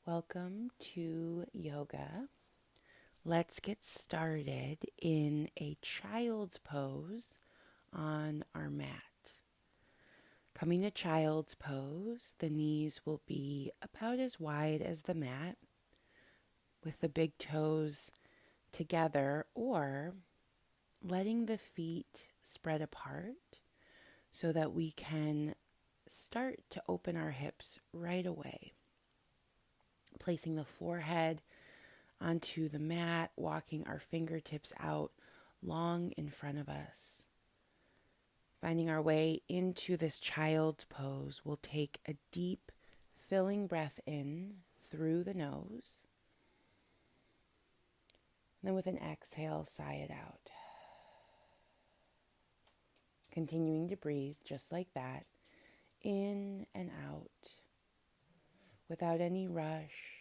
Welcome to yoga. Let's get started in a child's pose on our mat. Coming to child's pose, the knees will be about as wide as the mat with the big toes together, or letting the feet spread apart so that we can start to open our hips right away. Placing the forehead onto the mat, walking our fingertips out long in front of us. Finding our way into this child's pose, we'll take a deep, filling breath in through the nose. And then with an exhale, sigh it out. Continuing to breathe just like that, in and out, without any rush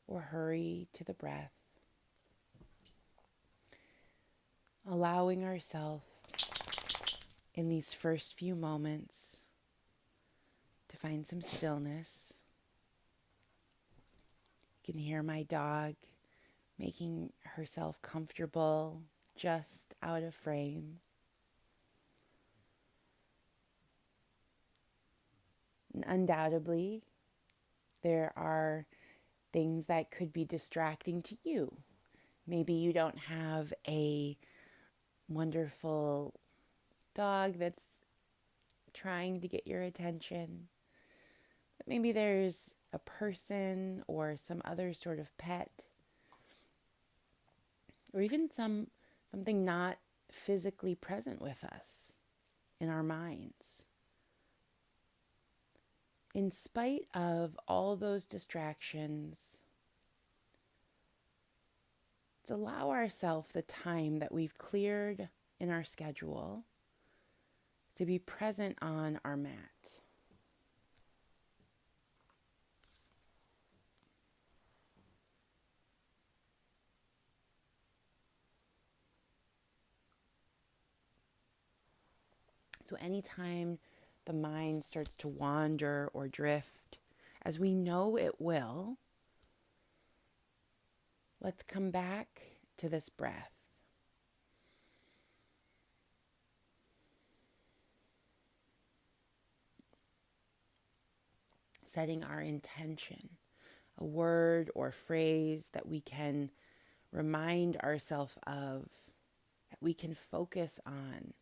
or hurry to the breath. Allowing ourselves in these first few moments to find some stillness. You can hear my dog making herself comfortable just out of frame. And undoubtedly, there are things that could be distracting to you. Maybe you don't have a wonderful dog that's trying to get your attention. But maybe there's a person or some other sort of pet, or even something not physically present with us in our minds. In spite of all those distractions, let's allow ourselves the time that we've cleared in our schedule to be present on our mat. So anytime the mind starts to wander or drift, as we know it will, let's come back to this breath. Setting our intention, a word or phrase that we can remind ourselves of, that we can focus on,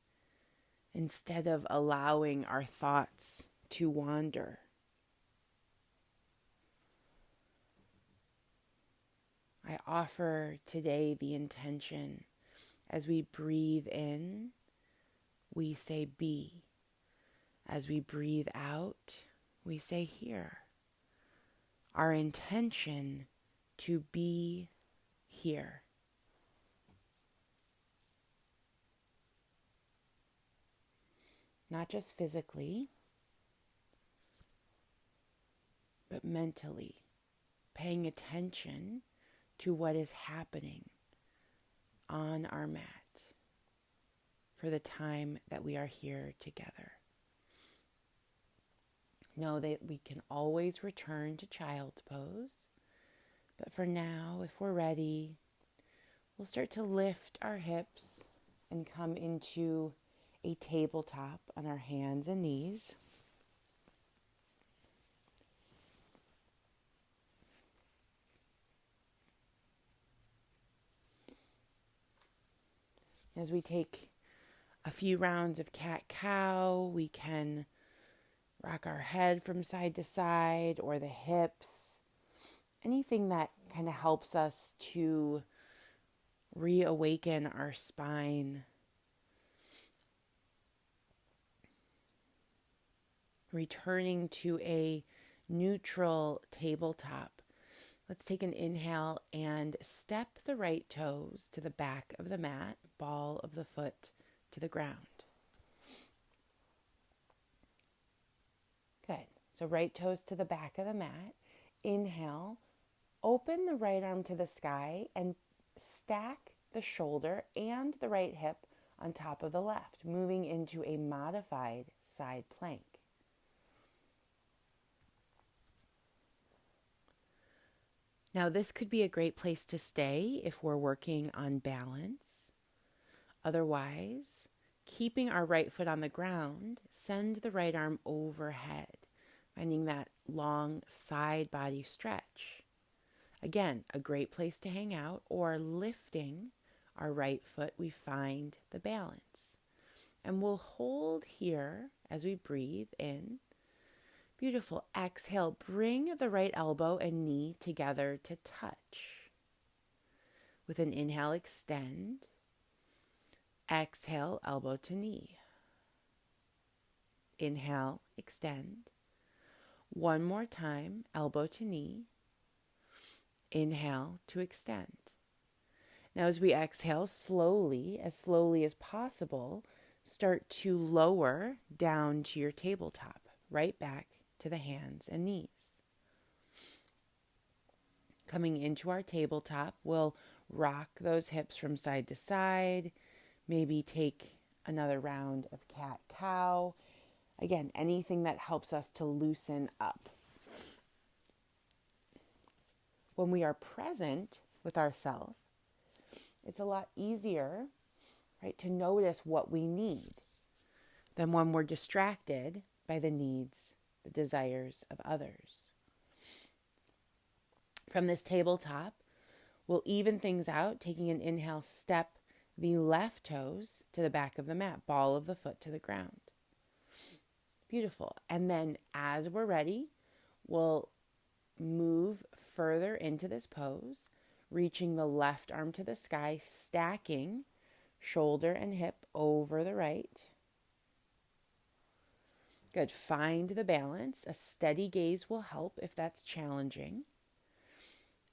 instead of allowing our thoughts to wander. I offer today the intention. As we breathe in, we say be. As we breathe out, we say here. Our intention to be here. Not just physically, but mentally, paying attention to what is happening on our mat for the time that we are here together. Know that we can always return to child's pose, but for now, if we're ready, we'll start to lift our hips and come into a tabletop on our hands and knees. As we take a few rounds of cat-cow, we can rock our head from side to side or the hips. Anything that kind of helps us to reawaken our spine. Returning to a neutral tabletop. Let's take an inhale and step the right toes to the back of the mat, ball of the foot to the ground. Good. So right toes to the back of the mat. Inhale, open the right arm to the sky and stack the shoulder and the right hip on top of the left, moving into a modified side plank. Now, this could be a great place to stay if we're working on balance. Otherwise, keeping our right foot on the ground, send the right arm overhead, finding that long side body stretch. Again, a great place to hang out, or lifting our right foot, we find the balance. And we'll hold here as we breathe in. Beautiful. Exhale, bring the right elbow and knee together to touch. With an inhale, extend. Exhale, elbow to knee. Inhale, extend. One more time, elbow to knee. Inhale to extend. Now as we exhale slowly as possible, start to lower down to your tabletop, right back to the hands and knees. Coming into our tabletop, we'll rock those hips from side to side, maybe take another round of cat-cow. Again, anything that helps us to loosen up. When we are present with ourselves, it's a lot easier, right, to notice what we need than when we're distracted by the needs, the desires of others. From this tabletop, we'll even things out, taking an inhale, step the left toes to the back of the mat, ball of the foot to the ground. Beautiful. And then as we're ready, we'll move further into this pose, reaching the left arm to the sky, stacking shoulder and hip over the right. Good. Find the balance. A steady gaze will help if that's challenging.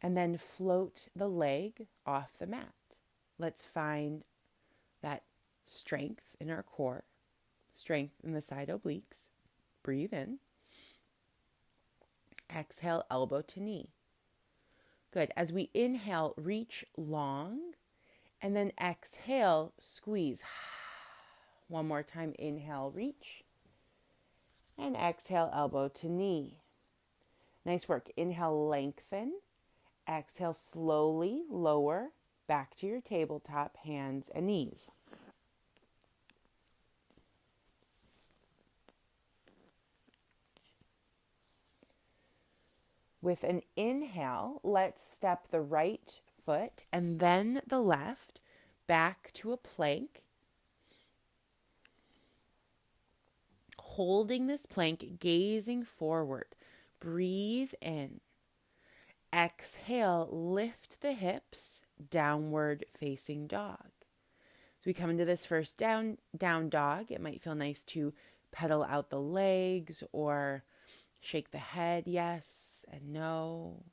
And then float the leg off the mat. Let's find that strength in our core, strength in the side obliques. Breathe in. Exhale, elbow to knee. Good. As we inhale, reach long, and then exhale, squeeze. One more time, inhale, reach, and exhale, elbow to knee. Nice work. Inhale, lengthen. Exhale, slowly lower back to your tabletop, hands and knees. With an inhale, let's step the right foot and then the left back to a plank. Holding this plank, gazing forward. Breathe in. Exhale, lift the hips, downward facing dog. As we come into this first down dog, it might feel nice to pedal out the legs or shake the head, yes and no.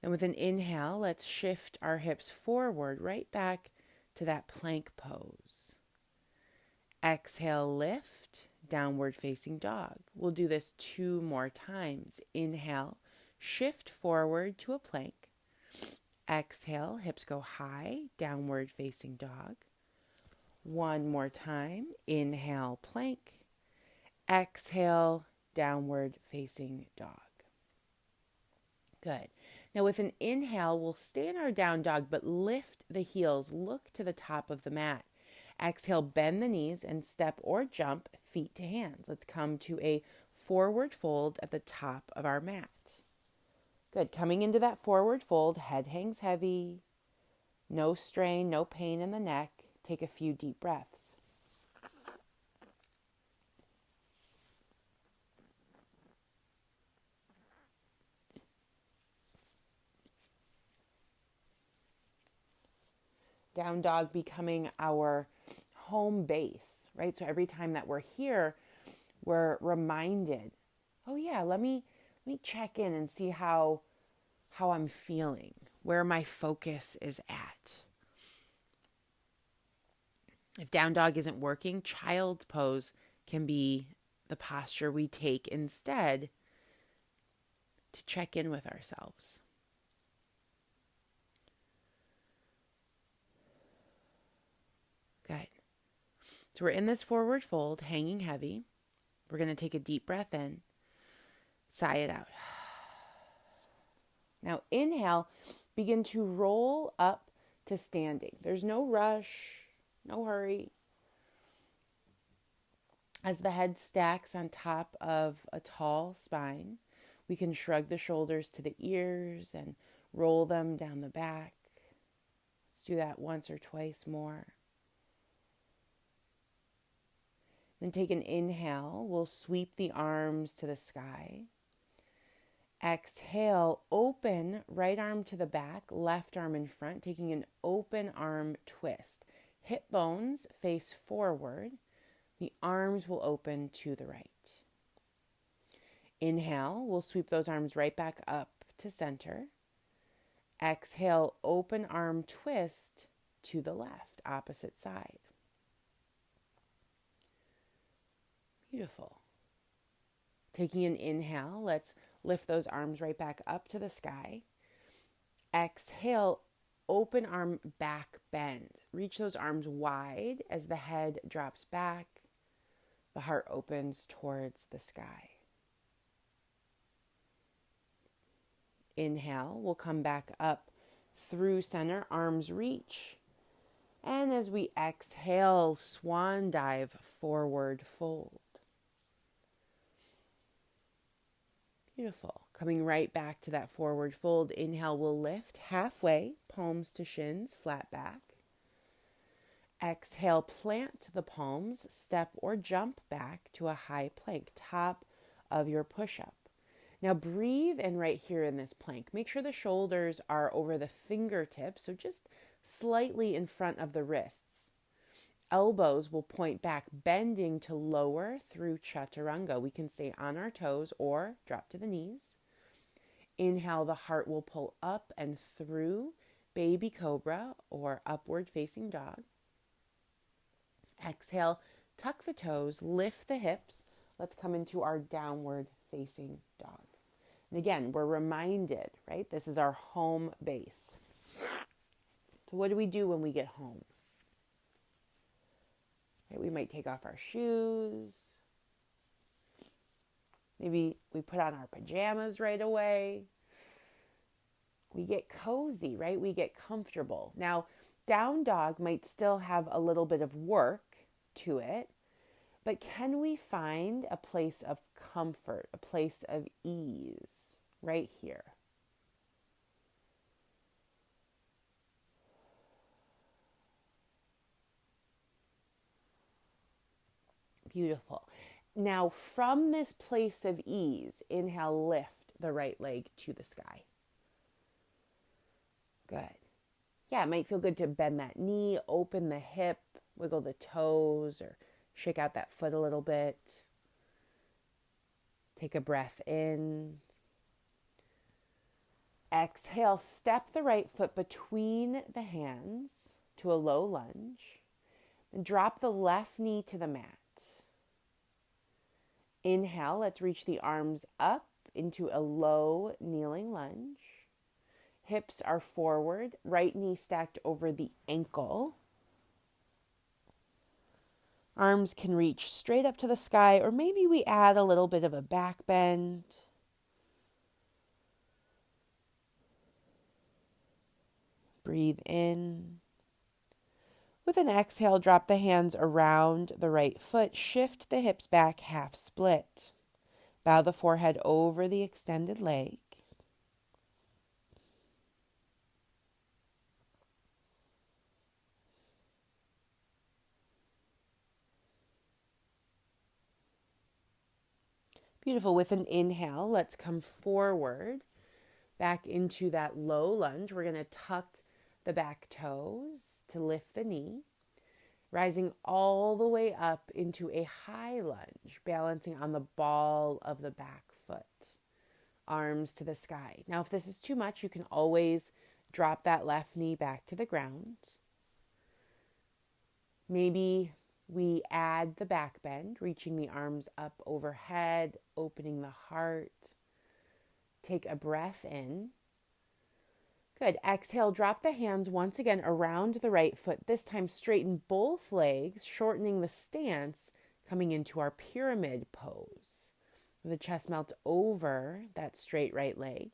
And with an inhale, let's shift our hips forward, right back to that plank pose. Exhale, lift, downward facing dog. We'll do this 2 more times. Inhale, shift forward to a plank. Exhale, hips go high, downward facing dog. 1 more time. Inhale, plank. Exhale, downward facing dog. Good. Now with an inhale, we'll stay in our down dog, but lift the heels, look to the top of the mat. Exhale, bend the knees and step or jump feet to hands. Let's come to a forward fold at the top of our mat. Good. Coming into that forward fold, head hangs heavy. No strain, no pain in the neck. Take a few deep breaths. Down dog becoming our home base, right? So every time that we're here, we're reminded, oh yeah, let me check in and see how I'm feeling, where my focus is at. If down dog isn't working, child's pose can be the posture we take instead to check in with ourselves. Good. So we're in this forward fold, hanging heavy. We're going to take a deep breath in, sigh it out. Now inhale, begin to roll up to standing. There's no rush, no hurry. As the head stacks on top of a tall spine, we can shrug the shoulders to the ears and roll them down the back. Let's do that once or twice more. Then take an inhale. We'll sweep the arms to the sky. Exhale, open right arm to the back, left arm in front, taking an open arm twist. Hip bones face forward. The arms will open to the right. Inhale, we'll sweep those arms right back up to center. Exhale, open arm twist to the left, opposite side. Beautiful. Taking an inhale, let's lift those arms right back up to the sky. Exhale, open arm back bend. Reach those arms wide as the head drops back. The heart opens towards the sky. Inhale, we'll come back up through center, arms reach. And as we exhale, swan dive, forward fold. Beautiful. Coming right back to that forward fold. Inhale, we'll lift halfway, palms to shins, flat back. Exhale, plant the palms, step or jump back to a high plank, top of your push-up. Now breathe in right here in this plank. Make sure the shoulders are over the fingertips, so just slightly in front of the wrists. Elbows will point back, bending to lower through chaturanga. We can stay on our toes or drop to the knees. Inhale, the heart will pull up and through baby cobra or upward facing dog. Exhale, tuck the toes, lift the hips. Let's come into our downward facing dog. And again, we're reminded, right? This is our home base. So what do we do when we get home? Right, we might take off our shoes. Maybe we put on our pajamas right away. We get cozy, right? We get comfortable. Now, down dog might still have a little bit of work to it, but can we find a place of comfort, a place of ease right here? Beautiful. Now, from this place of ease, inhale, lift the right leg to the sky. Good. Yeah, it might feel good to bend that knee, open the hip, wiggle the toes, or shake out that foot a little bit. Take a breath in. Exhale, step the right foot between the hands to a low lunge. And drop the left knee to the mat. Inhale, let's reach the arms up into a low kneeling lunge. Hips are forward, right knee stacked over the ankle. Arms can reach straight up to the sky, or maybe we add a little bit of a back bend. Breathe in. With an exhale, drop the hands around the right foot. Shift the hips back, half split. Bow the forehead over the extended leg. Beautiful. With an inhale, let's come forward, back into that low lunge. We're going to tuck the back toes to lift the knee, rising all the way up into a high lunge, balancing on the ball of the back foot, arms to the sky. Now, if this is too much, you can always drop that left knee back to the ground. Maybe we add the back bend, reaching the arms up overhead, opening the heart. Take a breath in. Good. Exhale, drop the hands once again around the right foot. This time straighten both legs, shortening the stance, coming into our pyramid pose. The chest melts over that straight right leg.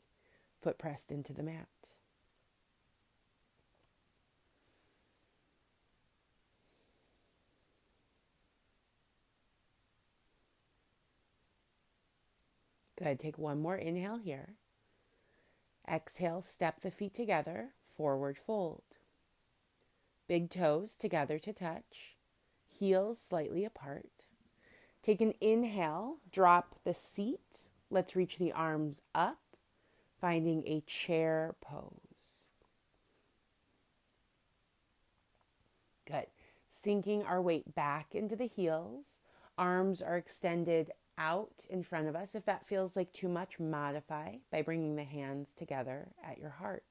foot pressed into the mat. Good. Take one more inhale here. Exhale, step the feet together, forward fold. Big toes together to touch, heels slightly apart. Take an inhale, drop the seat. Let's reach the arms up, finding a chair pose. Good. Sinking our weight back into the heels. Arms are extended out in front of us. If that feels like too much, modify by bringing the hands together at your heart.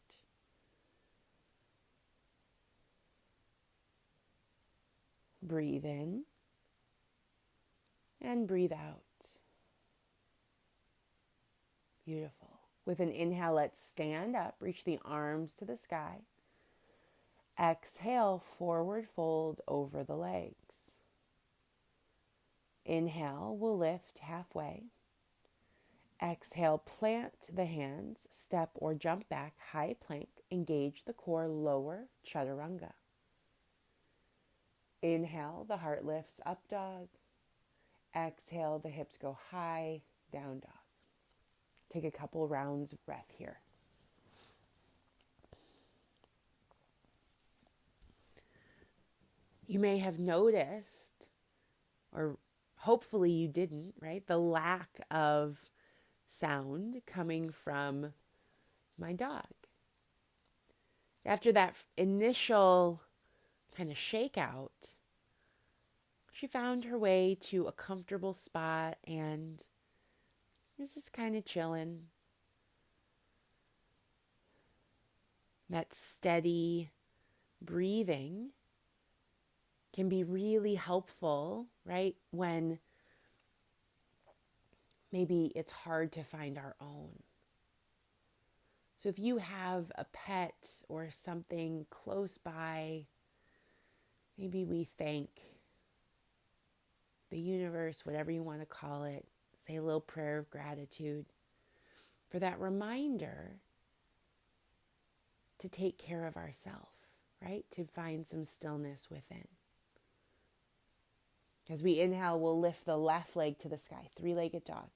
Breathe in and breathe out. Beautiful. With an inhale, let's stand up, reach the arms to the sky. Exhale, forward fold over the legs. Inhale, we'll lift halfway. Exhale, plant the hands, step or jump back, high plank, engage the core, lower chaturanga. Inhale, the heart lifts, up dog. Exhale, the hips go high, down dog. Take a couple rounds of breath here. You may have noticed, or hopefully you didn't, right? The lack of sound coming from my dog. After that initial kind of shakeout, she found her way to a comfortable spot and was just kind of chilling. That steady breathing can be really helpful, right? When maybe it's hard to find our own. So if you have a pet or something close by, maybe we thank the universe, whatever you want to call it, say a little prayer of gratitude for that reminder to take care of ourselves, right? To find some stillness within. As we inhale, we'll lift the left leg to the sky, three-legged dog.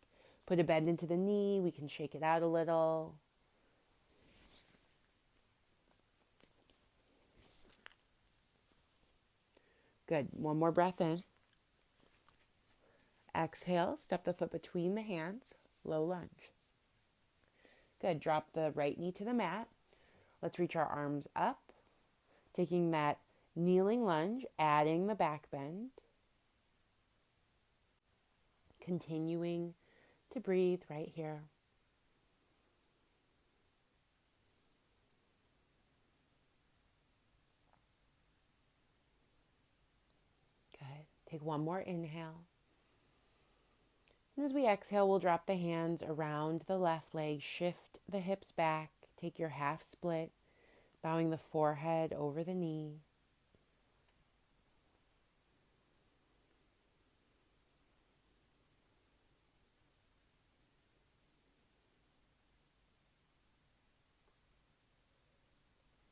Put a bend into the knee. We can shake it out a little. Good. One more breath in. Exhale, step the foot between the hands, low lunge. Good. Drop the right knee to the mat. Let's reach our arms up, taking that kneeling lunge, adding the back bend. Continuing to breathe right here. Good. Take one more inhale. And as we exhale, we'll drop the hands around the left leg, shift the hips back, take your half split, bowing the forehead over the knee.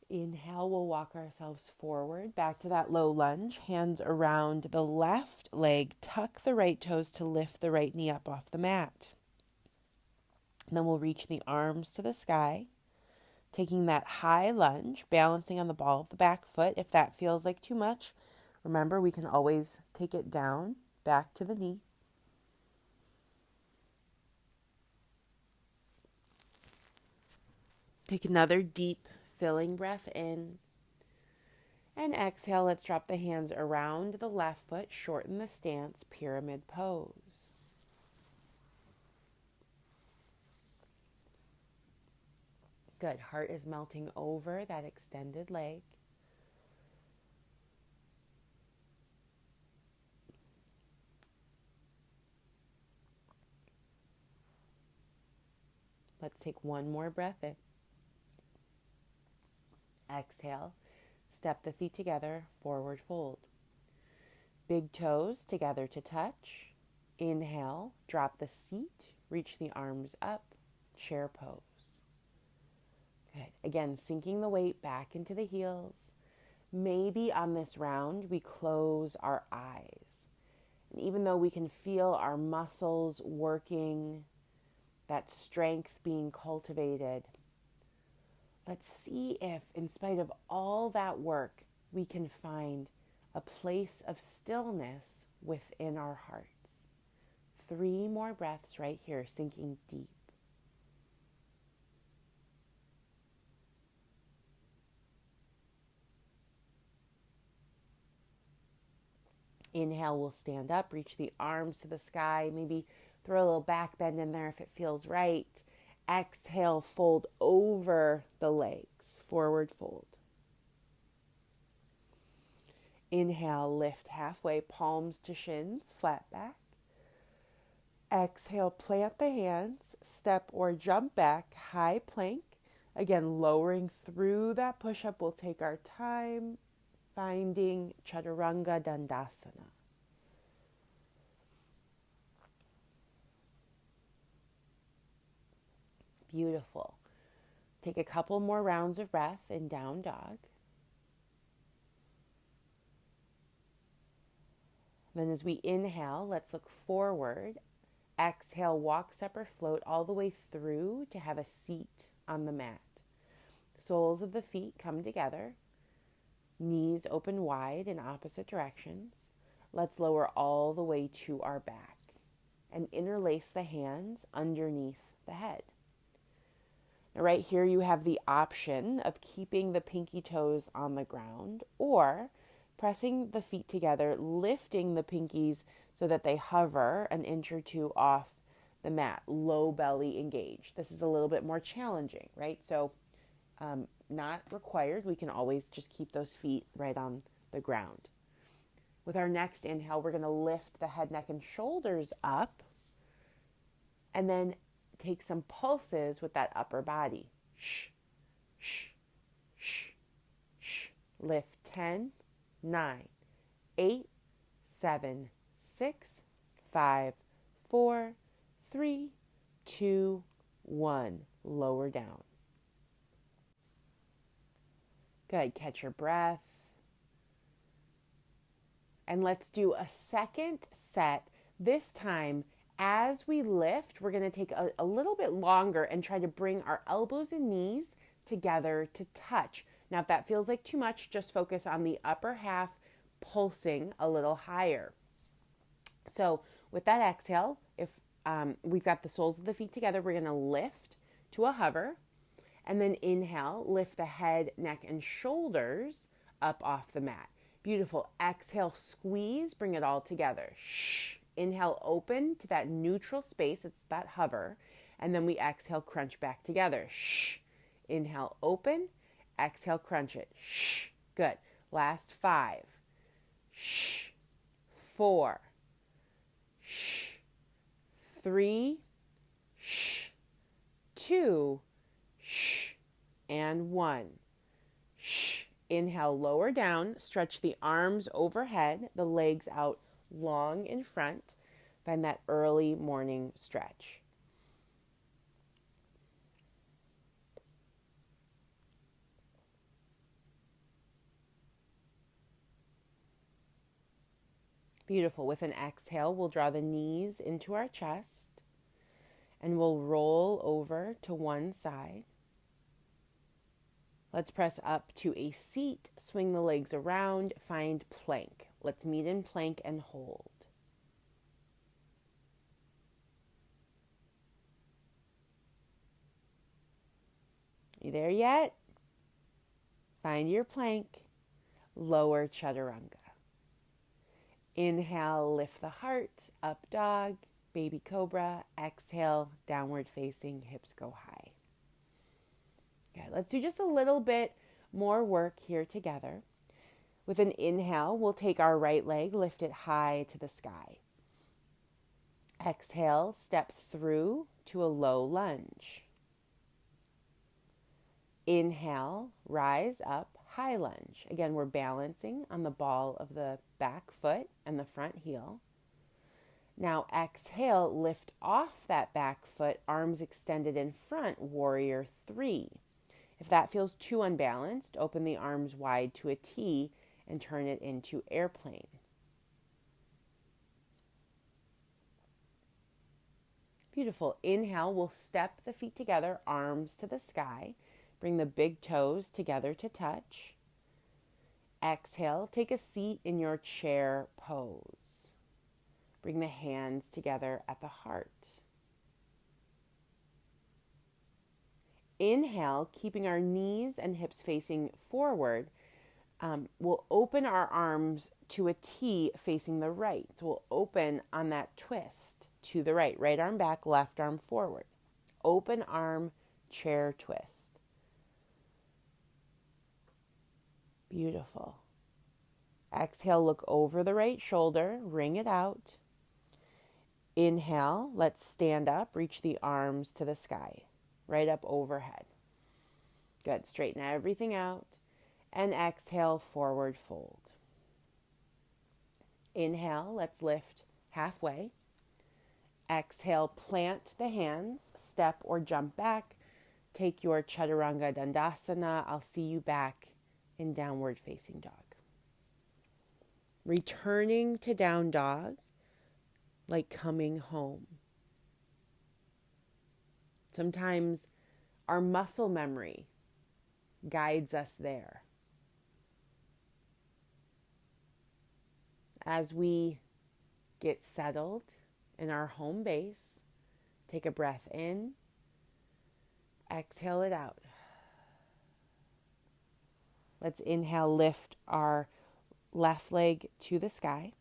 Inhale, we'll walk ourselves forward, back to that low lunge, hands around the left leg, tuck the right toes to lift the right knee up off the mat. And then we'll reach the arms to the sky, taking that high lunge, balancing on the ball of the back foot. If that feels like too much, remember we can always take it down, back to the knee. Take another deep filling breath in. And exhale, let's drop the hands around the left foot, shorten the stance, pyramid pose. Good. Heart is melting over that extended leg. Let's take one more breath in. Exhale, step the feet together, forward fold. Big toes together to touch. Inhale, drop the seat, reach the arms up, chair pose. Good. Again, sinking the weight back into the heels. Maybe on this round, we close our eyes. And even though we can feel our muscles working, that strength being cultivated, let's see if, in spite of all that work, we can find a place of stillness within our hearts. 3 more breaths right here, sinking deep. Inhale, we'll stand up, reach the arms to the sky, maybe throw a little back bend in there if it feels right. Exhale, fold over the legs, forward fold. Inhale, lift halfway, palms to shins, flat back. Exhale, plant the hands, step or jump back, high plank. Again, lowering through that push-up. We'll take our time, finding Chaturanga Dandasana. Beautiful. Take a couple more rounds of breath in down dog. Then as we inhale, let's look forward. Exhale, walk, step, or float all the way through to have a seat on the mat. Soles of the feet come together. Knees open wide in opposite directions. Let's lower all the way to our back and interlace the hands underneath the head. Now, right here, you have the option of keeping the pinky toes on the ground or pressing the feet together, lifting the pinkies so that they hover an inch or 2 off the mat, low belly engaged. This is a little bit more challenging, right? So not required. We can always just keep those feet right on the ground. With our next inhale, we're going to lift the head, neck, and shoulders up and then take some pulses with that upper body. Shh, shh, shh, shh. Lift 10, 9, 8, 7, 6, 5, 4, 3, 2, 1. Lower down. Good. Catch your breath. And let's do a second set. This time, as we lift, we're going to take a little bit longer and try to bring our elbows and knees together to touch. Now, if that feels like too much, just focus on the upper half pulsing a little higher. So with that exhale, if we've got the soles of the feet together, we're going to lift to a hover. And then inhale, lift the head, neck, and shoulders up off the mat. Beautiful. Exhale, squeeze, bring it all together. Shh. Inhale, open to that neutral space. It's that hover. And then we exhale, crunch back together. Shh. Inhale, open. Exhale, crunch it. Shh. Good. Last 5. Shh. 4. Shh. 3. Shh. 2. Shh. And 1. Shh. Inhale, lower down. Stretch the arms overhead, the legs out long in front. Find that early morning stretch. Beautiful. With an exhale, we'll draw the knees into our chest and we'll roll over to one side. Let's press up to a seat, swing the legs around, find plank. Let's meet in plank and hold. You there yet? Find your plank. Lower chaturanga. Inhale, lift the heart, up dog, baby cobra. Exhale, downward facing, hips go high. Okay, let's do just a little bit more work here together. With an inhale, we'll take our right leg, lift it high to the sky. Exhale, step through to a low lunge. Inhale, rise up, high lunge. Again, we're balancing on the ball of the back foot and the front heel. Now exhale, lift off that back foot, arms extended in front, warrior 3. If that feels too unbalanced, open the arms wide to a T and turn it into airplane. Beautiful. Inhale, we'll step the feet together, arms to the sky. Bring the big toes together to touch. Exhale, take a seat in your chair pose. Bring the hands together at the heart. Inhale, keeping our knees and hips facing forward. We'll open our arms to a T facing the right. So we'll open on that twist to the right. Right arm back, left arm forward. Open arm, chair twist. Beautiful. Exhale, look over the right shoulder, wring it out. Inhale, let's stand up, reach the arms to the sky, right up overhead. Good, straighten everything out. And exhale, forward fold. Inhale, let's lift halfway. Exhale, plant the hands, step or jump back. Take your Chaturanga Dandasana. I'll see you back in downward facing dog. Returning to down dog, like coming home. Sometimes our muscle memory guides us there. As we get settled in our home base, take a breath in, exhale it out. Let's inhale, lift our left leg to the sky.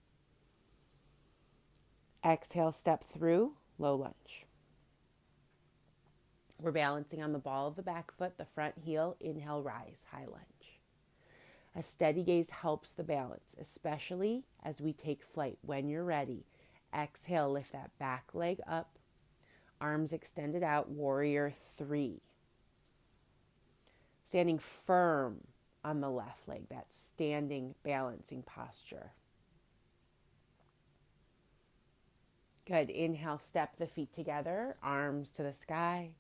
Exhale, step through, low lunge. We're balancing on the ball of the back foot, the front heel. Inhale, rise, high lunge. A steady gaze helps the balance, especially as we take flight. When you're ready, exhale, lift that back leg up, arms extended out, warrior 3. Standing firm on the left leg, that standing balancing posture. Good. Inhale, step the feet together, arms to the sky.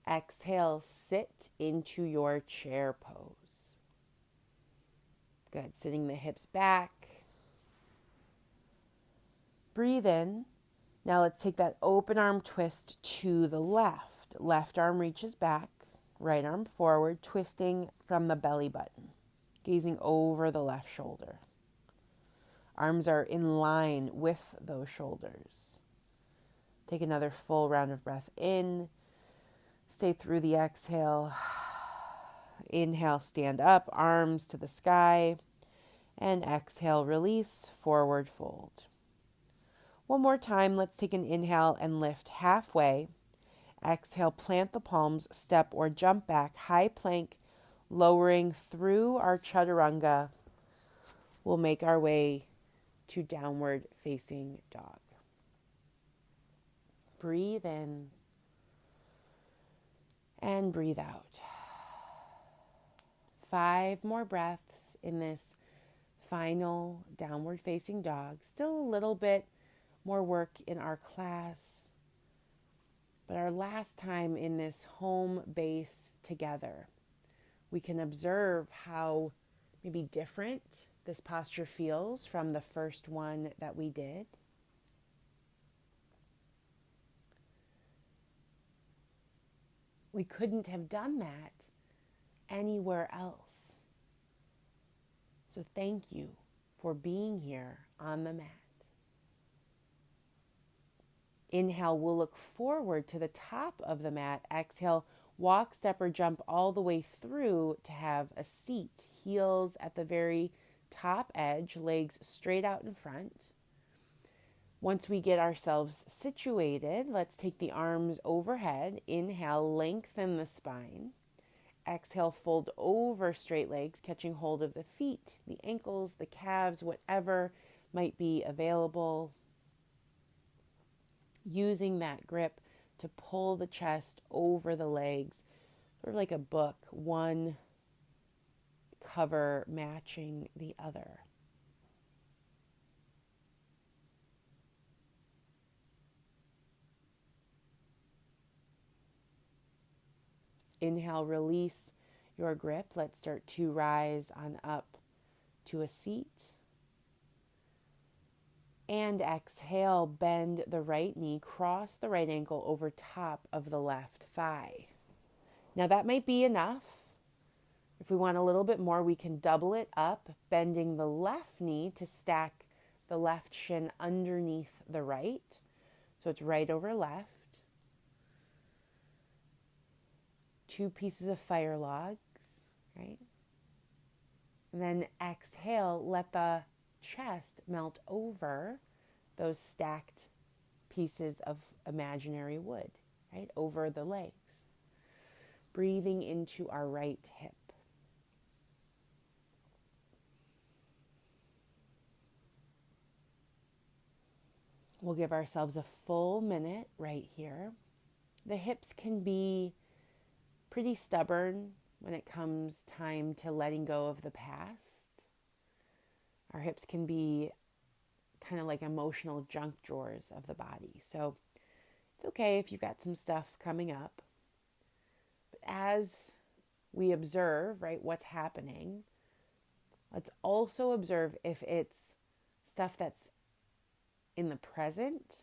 Exhale, sit into your chair pose. Good. Sitting the hips back. Breathe in. Now let's take that open arm twist to the left. Left arm reaches back, right arm forward, twisting from the belly button, gazing over the left shoulder. Arms are in line with those shoulders. Take another full round of breath in. Stay through the exhale. Inhale, stand up, arms to the sky. And exhale, release, forward fold. One more time, let's take an inhale and lift halfway. Exhale, plant the palms, step or jump back, high plank, lowering through our chaturanga. We'll make our way to downward facing dog. Breathe in and breathe out. 5 more breaths in this final downward facing dog. Still a little bit more work in our class, but our last time in this home base together, we can observe how maybe different this posture feels from the first one that we did. We couldn't have done that anywhere else. So thank you for being here on the mat. Inhale, we'll look forward to the top of the mat. Exhale, walk, step, or jump all the way through to have a seat. Heels at the very top edge, legs straight out in front. Once we get ourselves situated, let's take the arms overhead. Inhale, lengthen the spine. Exhale, fold over straight legs, catching hold of the feet, the ankles, the calves, whatever might be available. Using that grip to pull the chest over the legs, sort of like a book, one cover matching the other. Inhale, release your grip, let's start to rise on up to a seat. And exhale, bend the right knee, cross the right ankle over top of the left thigh. Now that might be enough. If we want a little bit more, we can double it up, bending the left knee to stack the left shin underneath the right. So it's right over left. 2 pieces of fire logs, right? And then exhale, let the chest melt over those stacked pieces of imaginary wood, right? Over the legs. Breathing into our right hip. We'll give ourselves a full minute right here. The hips can be pretty stubborn when it comes time to letting go of the past. Our hips can be kind of like emotional junk drawers of the body. So it's okay if you've got some stuff coming up. But as we observe, right, what's happening, let's also observe if it's stuff that's in the present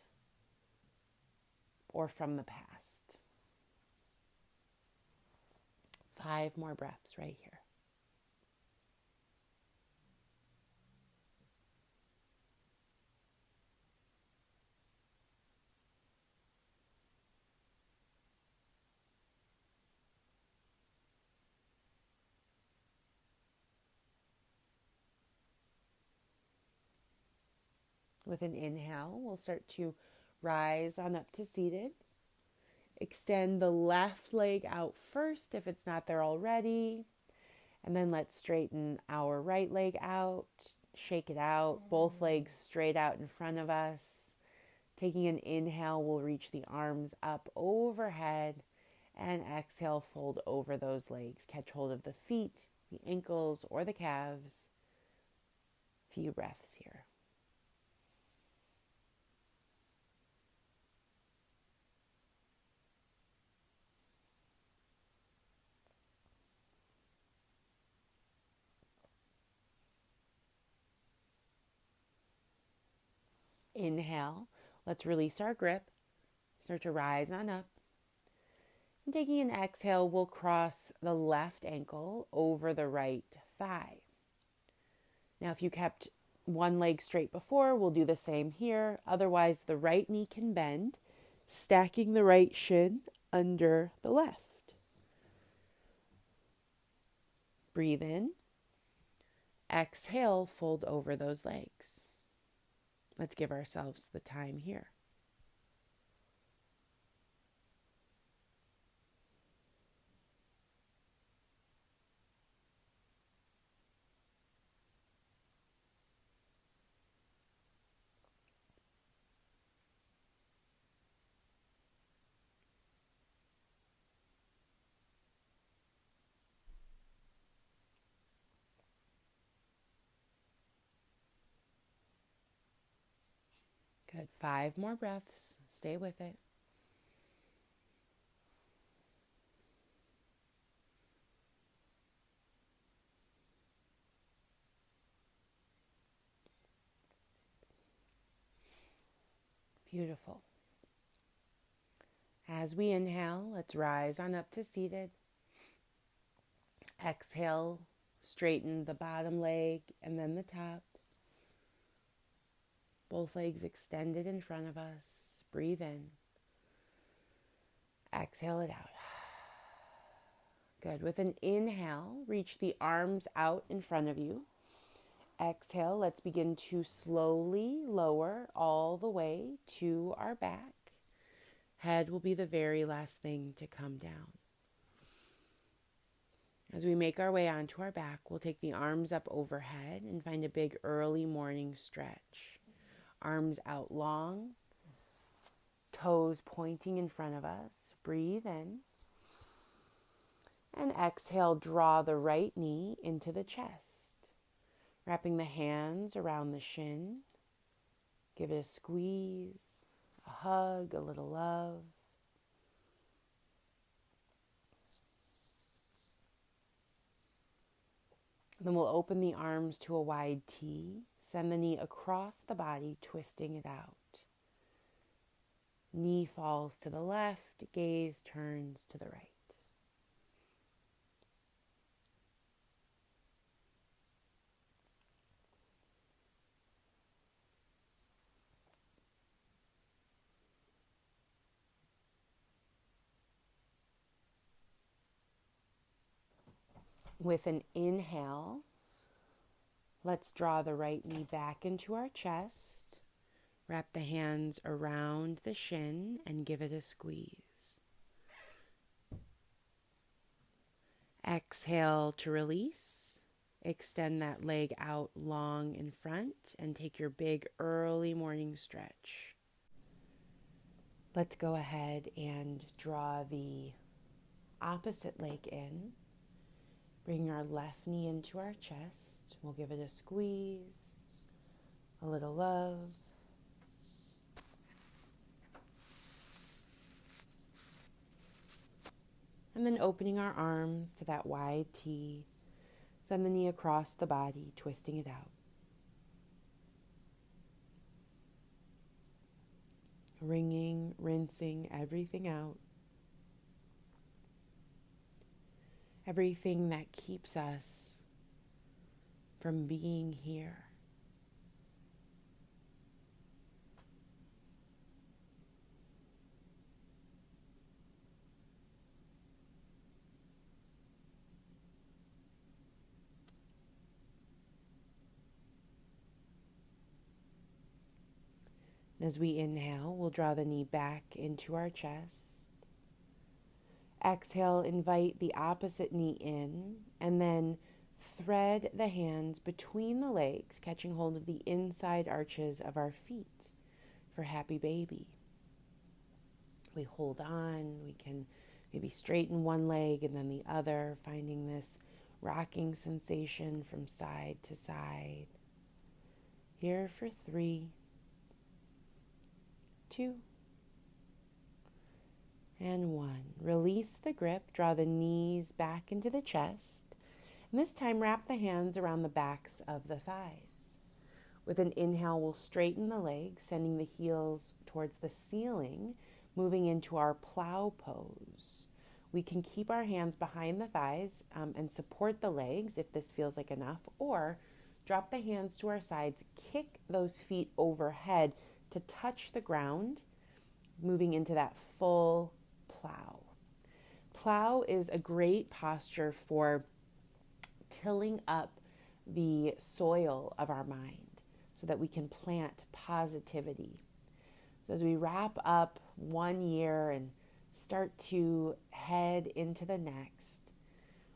or from the past. 5 more breaths right here. With an inhale, we'll start to rise on up to seated. Extend the left leg out first if it's not there already. And then let's straighten our right leg out, shake it out, both legs straight out in front of us. Taking an inhale, we'll reach the arms up overhead, and exhale, fold over those legs. Catch hold of the feet, the ankles, or the calves. Few breaths here. Inhale, let's release our grip, start to rise on up. And taking an exhale, we'll cross the left ankle over the right thigh. Now, if you kept one leg straight before, we'll do the same here. Otherwise, the right knee can bend, stacking the right shin under the left. Breathe in. Exhale, fold over those legs. Let's give ourselves the time here. Good. 5 more breaths. Stay with it. Beautiful. As we inhale, let's rise on up to seated. Exhale, straighten the bottom leg and then the top. Both legs extended in front of us. Breathe in. Exhale it out. Good. With an inhale, reach the arms out in front of you. Exhale, let's begin to slowly lower all the way to our back. Head will be the very last thing to come down. As we make our way onto our back, we'll take the arms up overhead and find a big early morning stretch. Arms out long, toes pointing in front of us. Breathe in. And exhale, draw the right knee into the chest. Wrapping the hands around the shin. Give it a squeeze, a hug, a little love. Then we'll open the arms to a wide T. Send the knee across the body, twisting it out. Knee falls to the left, gaze turns to the right. With an inhale, let's draw the right knee back into our chest. Wrap the hands around the shin and give it a squeeze. Exhale to release. Extend that leg out long in front and take your big early morning stretch. Let's go ahead and draw the opposite leg in. Bring our left knee into our chest. We'll give it a squeeze, a little love. And then opening our arms to that wide T. Send the knee across the body, twisting it out. Wringing, rinsing everything out. Everything that keeps us from being here. As we inhale, we'll draw the knee back into our chest. Exhale, invite the opposite knee in, and then thread the hands between the legs, catching hold of the inside arches of our feet for happy baby. We hold on, we can maybe straighten one leg and then the other, finding this rocking sensation from side to side. Here for 3, 2, and 1. Release the grip, draw the knees back into the chest, and this time wrap the hands around the backs of the thighs. With an inhale, we'll straighten the legs, sending the heels towards the ceiling, moving into our plow pose. We can keep our hands behind the thighs and support the legs if this feels like enough, or drop the hands to our sides, kick those feet overhead to touch the ground, moving into that full plow. Plow is a great posture for tilling up the soil of our mind so that we can plant positivity. So as we wrap up one year and start to head into the next,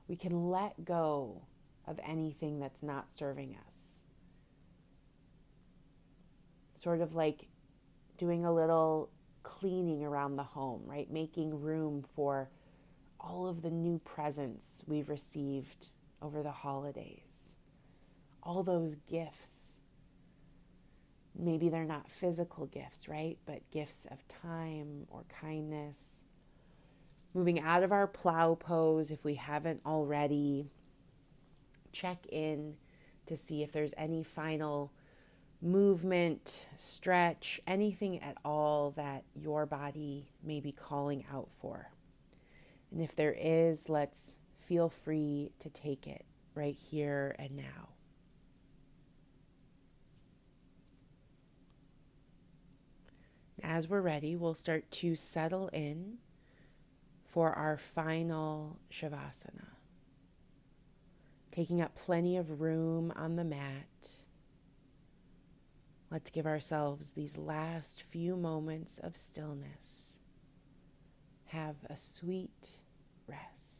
we can let go of anything that's not serving us. Sort of like doing a little cleaning around the home, right? Making room for all of the new presents we've received over the holidays. All those gifts. Maybe they're not physical gifts, right? But gifts of time or kindness. Moving out of our plow pose, if we haven't already, check in to see if there's any final movement, stretch, anything at all that your body may be calling out for. And if there is, let's feel free to take it right here and now. As we're ready, we'll start to settle in for our final Shavasana. Taking up plenty of room on the mat. Let's give ourselves these last few moments of stillness. Have a sweet rest.